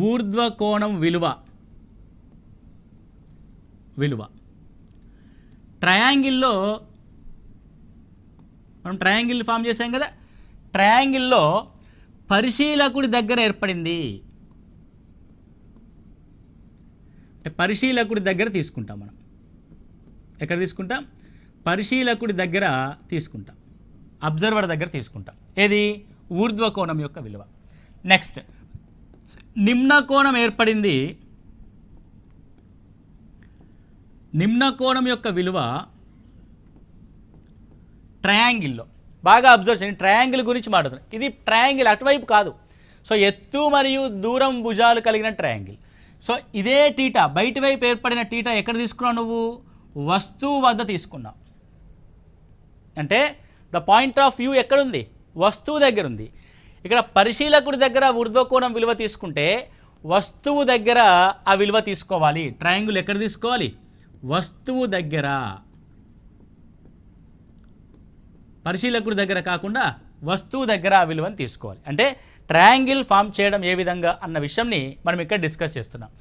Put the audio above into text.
ఊర్ధ్వ కోణం విలువ ట్రయాంగిల్లో మనం ట్రయాంగిల్ ఫామ్ చేసాం కదా, ట్రయాంగిల్లో పరిశీలకుడి దగ్గర ఏర్పడింది అంటే పరిశీలకుడి దగ్గర తీసుకుంటాం. మనం ఎక్కడ తీసుకుంటాం? పరిశీలకుడి దగ్గర తీసుకుంటాం, అబ్జర్వర్ దగ్గర తీసుకుంటాం. ఏది? ఊర్ధ్వ కోణం యొక్క విలువ. నెక్స్ట్ నిమ్న కోణం ఏర్పడింది. నిమ్న కోణం యొక్క విలువ ట్రయాంగిల్లో బాగా అబ్జర్వ్ చేయండి. ట్రయాంగిల్ గురించి మాట్లాడుతున్నాం. ఇది ట్రయాంగిల్ అటువైపు కాదు. సో ఎత్తు మరియు దూరం భుజాలు కలిగిన ట్రయాంగిల్. సో ఇదే టీటా, బయటి వైపు ఏర్పడిన టీటా ఎక్కడ తీసుకున్నావు నువ్వు? వస్తువు వద్ద తీసుకున్నావు. అంటే ద పాయింట్ ఆఫ్ వ్యూ ఎక్కడుంది? వస్తువు దగ్గర ఉంది. ఇక్కడ పరిశీలకుడి దగ్గర ఊర్ధ్వకోణం విలువ తీసుకుంటే వస్తువు దగ్గర ఆ విలువ తీసుకోవాలి. ట్రయాంగిల్ ఎక్కడ తీసుకోవాలి? వస్తువు దగ్గర, పరిశీలకుడి దగ్గర కాకుండా వస్తువు దగ్గర ఆ విలువను తీసుకోవాలి. అంటే ట్రయాంగిల్ ఫామ్ చేయడం ఏ విధంగా అన్న విషయంని మనం ఇక్కడ డిస్కస్ చేస్తున్నాం.